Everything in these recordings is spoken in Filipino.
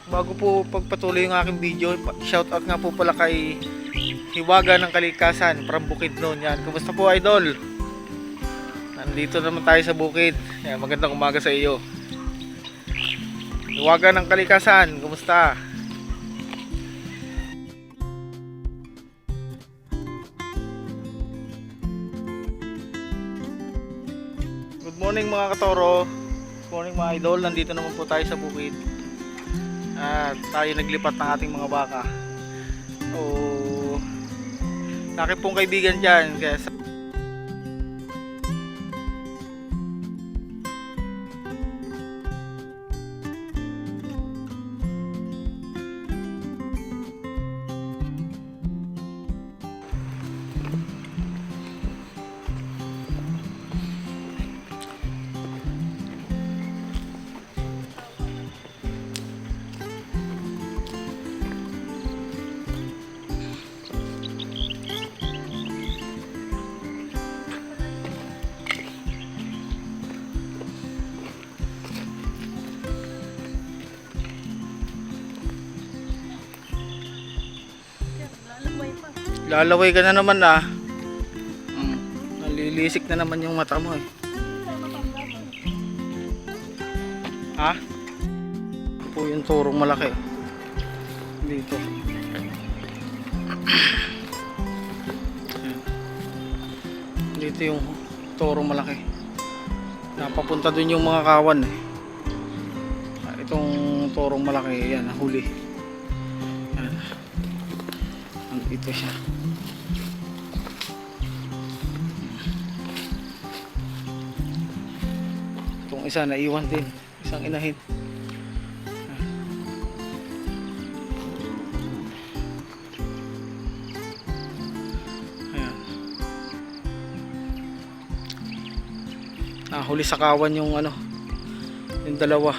bago po pagpatuloy yung aking video, shoutout nga po pala kay Hiwaga ng Kalikasan from Bukidnon. Yan, kumusta po idol? Nandito naman tayo sa bukid. Yan, magandang umaga sa iyo. Hiwaga ng Kalikasan, kumusta? Good morning mga katoro. Good morning mga idol. Nandito naman po tayo sa bukid. At tayo naglipat ng ating mga baka. So, laki pong kaibigan dyan. Kaya lalaway ka na naman nalilisik na naman yung mata mo ha? Ito po yung turong malaki dito. Dito yung turong malaki, napapunta dun yung mga kawan itong turong malaki yan, huli yan. Dito siya. Itong isa naiwan din, isang inahin. Ayan. Huli sa kawan yung yung dalawa.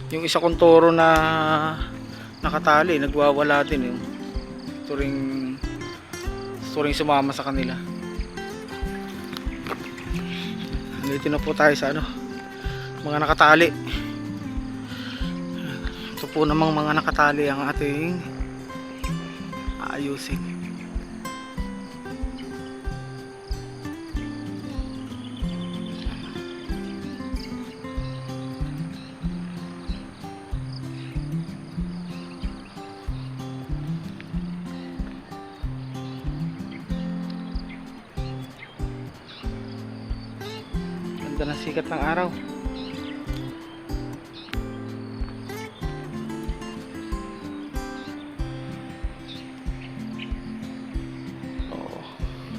Yung isa kong toro na nakatali, nagwawala din yung turing sumama sa kanila. Dito na po tayo sa mga nakatali. Ito po namang mga nakatali ang ating aayusin. Ganda ng sikat ng araw.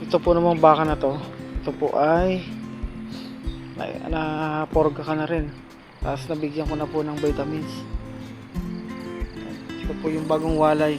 Ito po namang baka na to, ito po ay naporga ka na rin, tapos nabigyan ko na po ng vitamins. Ito po yung bagong walay.